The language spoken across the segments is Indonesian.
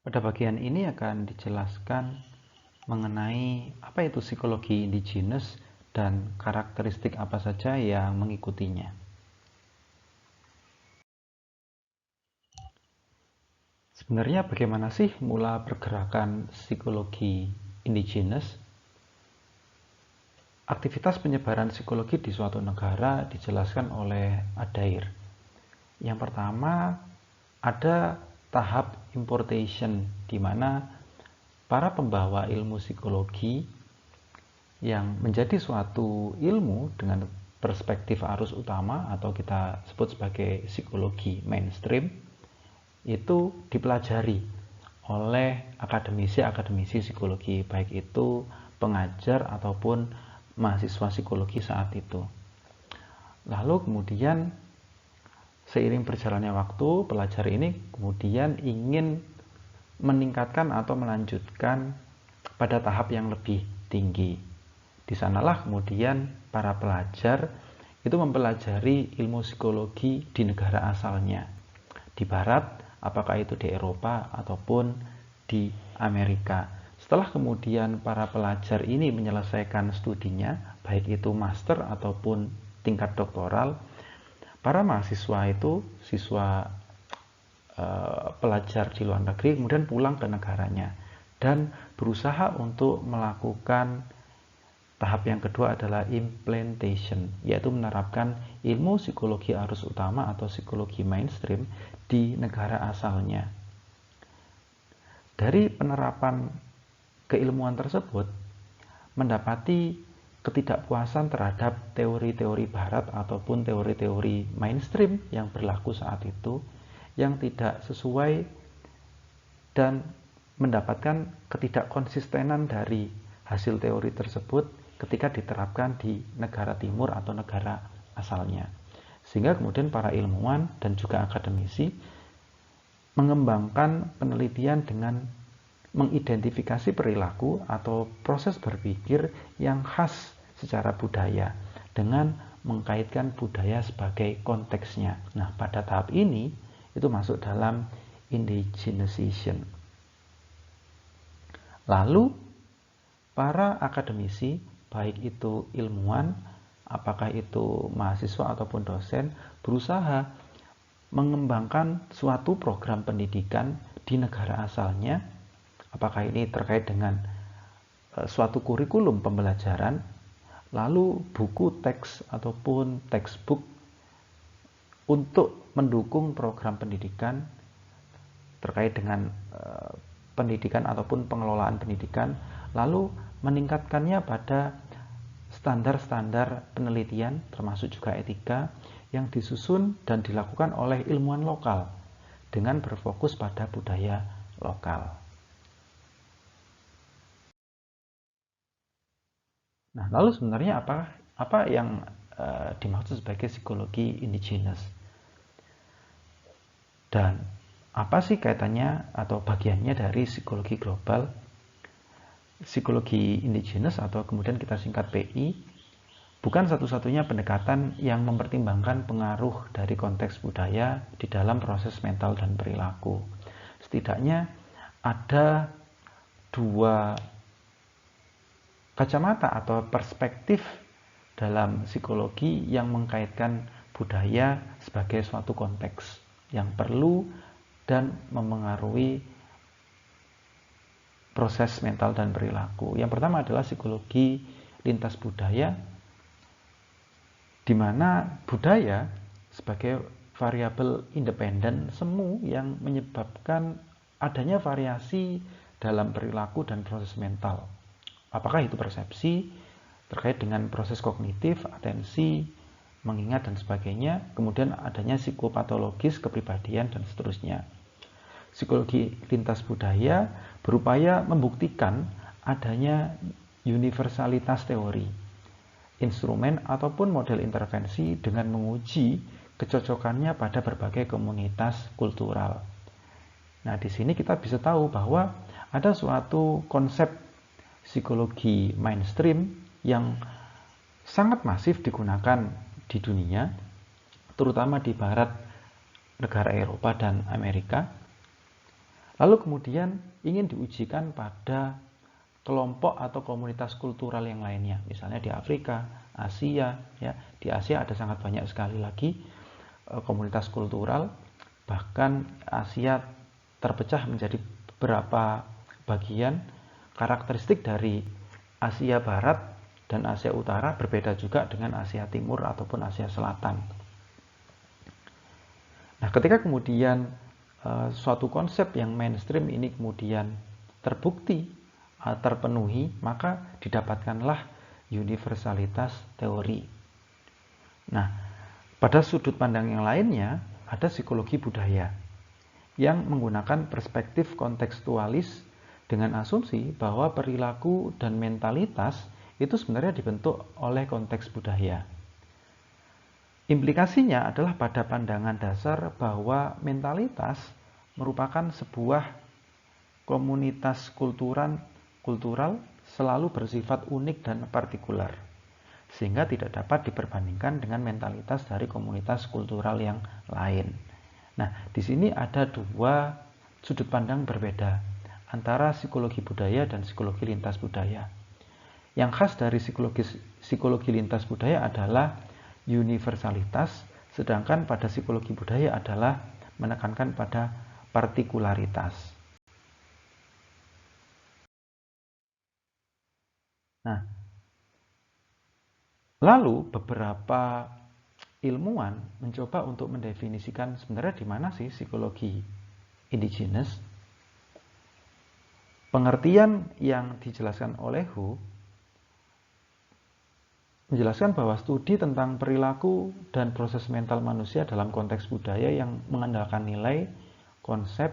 Pada bagian ini akan dijelaskan mengenai apa itu psikologi indigenous dan karakteristik apa saja yang mengikutinya. Sebenarnya bagaimana sih mula pergerakan psikologi indigenous? Aktivitas penyebaran psikologi di suatu negara dijelaskan oleh Adair. Yang pertama, ada tahap importation, di mana para pembawa ilmu psikologi yang menjadi suatu ilmu dengan perspektif arus utama atau kita sebut sebagai psikologi mainstream itu dipelajari oleh akademisi-akademisi psikologi, baik itu pengajar ataupun mahasiswa psikologi saat itu. Lalu kemudian seiring berjalannya waktu, pelajar ini kemudian ingin meningkatkan atau melanjutkan pada tahap yang lebih tinggi. Di sanalah kemudian para pelajar itu mempelajari ilmu psikologi di negara asalnya. Di barat, apakah itu di Eropa ataupun di Amerika. Setelah kemudian para pelajar ini menyelesaikan studinya, baik itu master ataupun tingkat doktoral, para mahasiswa itu, siswa pelajar di luar negeri kemudian pulang ke negaranya dan berusaha untuk melakukan tahap yang kedua adalah implementation, yaitu menerapkan ilmu psikologi arus utama atau psikologi mainstream di negara asalnya. Dari penerapan keilmuan tersebut mendapati ketidakpuasan terhadap teori-teori barat ataupun teori-teori mainstream yang berlaku saat itu yang tidak sesuai dan mendapatkan ketidakkonsistenan dari hasil teori tersebut ketika diterapkan di negara timur atau negara asalnya. Sehingga kemudian para ilmuwan dan juga akademisi mengembangkan penelitian dengan mengidentifikasi perilaku atau proses berpikir yang khas secara budaya dengan mengkaitkan budaya sebagai konteksnya. Nah, pada tahap ini itu masuk dalam indigenization. Lalu para akademisi, baik itu ilmuwan, apakah itu mahasiswa ataupun dosen, berusaha mengembangkan suatu program pendidikan di negara asalnya. Apakah ini terkait dengan suatu kurikulum pembelajaran, lalu buku teks ataupun textbook untuk mendukung program pendidikan terkait dengan pendidikan ataupun pengelolaan pendidikan, lalu meningkatkannya pada standar-standar penelitian termasuk juga etika yang disusun dan dilakukan oleh ilmuwan lokal dengan berfokus pada budaya lokal. Nah, lalu sebenarnya apa yang dimaksud sebagai psikologi indigenous? Dan apa sih kaitannya atau bagiannya dari psikologi global? Psikologi indigenous atau kemudian kita singkat PI bukan satu-satunya pendekatan yang mempertimbangkan pengaruh dari konteks budaya di dalam proses mental dan perilaku. Setidaknya ada dua kacamata atau perspektif dalam psikologi yang mengkaitkan budaya sebagai suatu konteks yang perlu dan memengaruhi proses mental dan perilaku. Yang pertama adalah psikologi lintas budaya, di mana budaya sebagai variabel independen semu yang menyebabkan adanya variasi dalam perilaku dan proses mental. Apakah itu persepsi terkait dengan proses kognitif, atensi, mengingat dan sebagainya, kemudian adanya psikopatologis, kepribadian dan seterusnya. Psikologi lintas budaya berupaya membuktikan adanya universalitas teori, instrumen ataupun model intervensi dengan menguji kecocokannya pada berbagai komunitas kultural. Nah, di sini kita bisa tahu bahwa ada suatu konsep psikologi mainstream yang sangat masif digunakan di dunia, terutama di barat negara Eropa dan Amerika. Lalu kemudian ingin diujikan pada kelompok atau komunitas kultural yang lainnya, misalnya di Afrika, Asia, ya. Di Asia ada sangat banyak sekali lagi komunitas kultural, bahkan Asia terpecah menjadi beberapa bagian. Karakteristik dari Asia Barat dan Asia Utara berbeda juga dengan Asia Timur ataupun Asia Selatan. Nah, ketika kemudian suatu konsep yang mainstream ini kemudian terbukti terpenuhi, maka didapatkanlah universalitas teori. Nah, pada sudut pandang yang lainnya ada psikologi budaya yang menggunakan perspektif kontekstualis dengan asumsi bahwa perilaku dan mentalitas itu sebenarnya dibentuk oleh konteks budaya. Implikasinya adalah pada pandangan dasar bahwa mentalitas merupakan sebuah komunitas kultural selalu bersifat unik dan partikular, sehingga tidak dapat diperbandingkan dengan mentalitas dari komunitas kultural yang lain. Nah, di sini ada dua sudut pandang berbeda antara psikologi budaya dan psikologi lintas budaya. Yang khas dari psikologi lintas budaya adalah universalitas, sedangkan pada psikologi budaya adalah menekankan pada partikularitas. Nah, lalu beberapa ilmuwan mencoba untuk mendefinisikan sebenarnya di mana sih psikologi indigenous. Pengertian yang dijelaskan oleh Hu menjelaskan bahwa studi tentang perilaku dan proses mental manusia dalam konteks budaya yang mengandalkan nilai, konsep,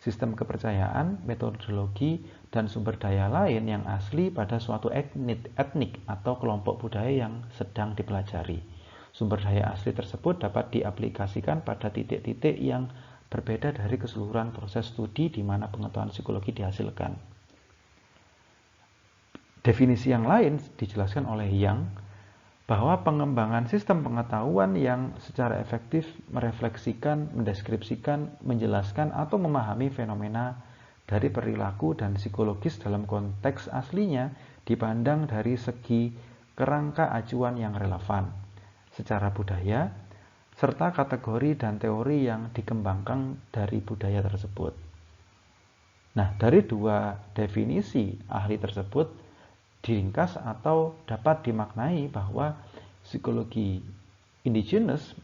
sistem kepercayaan, metodologi, dan sumber daya lain yang asli pada suatu etnik atau kelompok budaya yang sedang dipelajari. Sumber daya asli tersebut dapat diaplikasikan pada titik-titik yang berbeda dari keseluruhan proses studi di mana pengetahuan psikologi dihasilkan. Definisi yang lain dijelaskan oleh Yang bahwa pengembangan sistem pengetahuan yang secara efektif merefleksikan, mendeskripsikan, menjelaskan, atau memahami fenomena dari perilaku dan psikologis dalam konteks aslinya dipandang dari segi kerangka acuan yang relevan secara budaya, serta kategori dan teori yang dikembangkan dari budaya tersebut. Nah, dari dua definisi ahli tersebut diringkas atau dapat dimaknai bahwa psikologi indigenous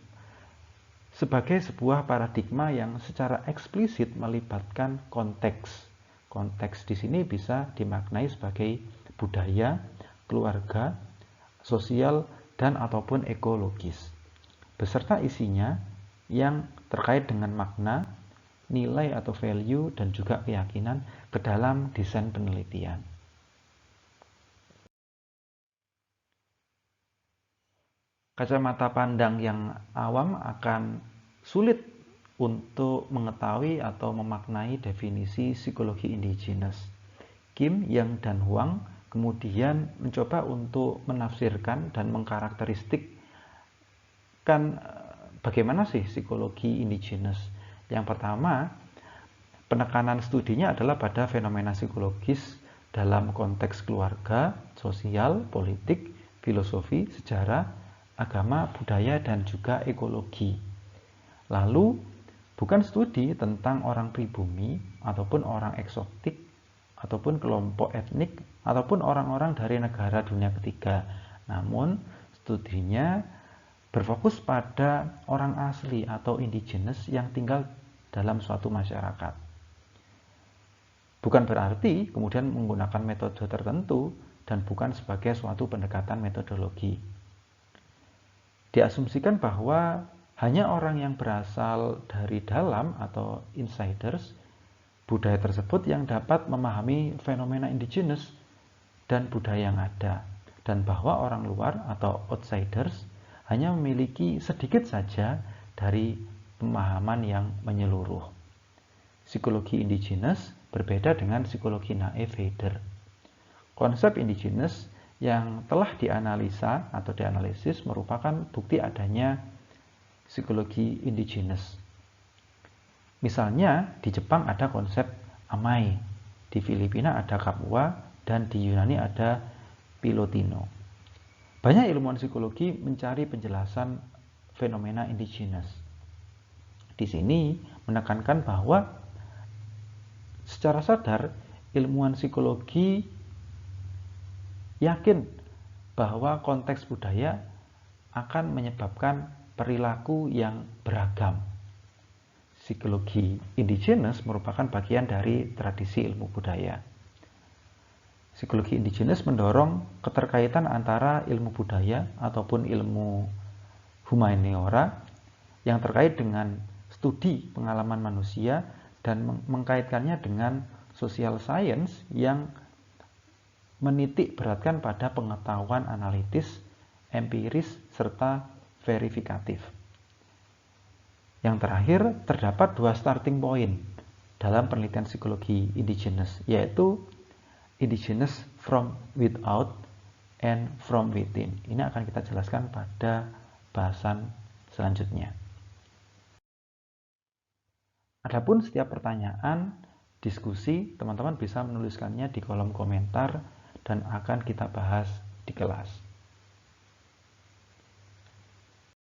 sebagai sebuah paradigma yang secara eksplisit melibatkan konteks. Konteks di sini bisa dimaknai sebagai budaya, keluarga, sosial, dan ataupun ekologis, beserta isinya yang terkait dengan makna, nilai atau value, dan juga keyakinan ke dalam desain penelitian. Kacamata pandang yang awam akan sulit untuk mengetahui atau memaknai definisi psikologi indigenous. Kim, Yang, dan Huang kemudian mencoba untuk menafsirkan dan mengkarakteristikkan bagaimana sih psikologi indigenous. Yang pertama, penekanan studinya adalah pada fenomena psikologis dalam konteks keluarga, sosial, politik, filosofi, sejarah, agama, budaya, dan juga ekologi. Lalu, bukan studi tentang orang pribumi ataupun orang eksotik ataupun kelompok etnik ataupun orang-orang dari negara dunia ketiga. Namun, studinya berfokus pada orang asli atau indigenous yang tinggal dalam suatu masyarakat. Bukan berarti kemudian menggunakan metode tertentu dan bukan sebagai suatu pendekatan metodologi. Diasumsikan bahwa hanya orang yang berasal dari dalam atau insiders budaya tersebut yang dapat memahami fenomena indigenous dan budaya yang ada, dan bahwa orang luar atau outsiders hanya memiliki sedikit saja dari pemahaman yang menyeluruh. Psikologi indigenous berbeda dengan psikologi naif Heider. Konsep indigenous yang telah dianalisa atau dianalisis merupakan bukti adanya psikologi indigenous. Misalnya di Jepang ada konsep amai, di Filipina ada kapua, dan di Yunani ada pilotino. Banyak ilmuwan psikologi mencari penjelasan fenomena indigenous. Di sini menekankan bahwa secara sadar ilmuwan psikologi yakin bahwa konteks budaya akan menyebabkan perilaku yang beragam. Psikologi indigenous merupakan bagian dari tradisi ilmu budaya. Psikologi indigenous mendorong keterkaitan antara ilmu budaya ataupun ilmu humaniora yang terkait dengan studi pengalaman manusia dan mengkaitkannya dengan social science yang menitik beratkan pada pengetahuan analitis, empiris, serta verifikatif. Yang terakhir, terdapat dua starting point dalam penelitian psikologi indigenous, yaitu indigenous from without and from within. Ini akan kita jelaskan pada bahasan selanjutnya. Adapun setiap pertanyaan, diskusi, teman-teman bisa menuliskannya di kolom komentar dan akan kita bahas di kelas.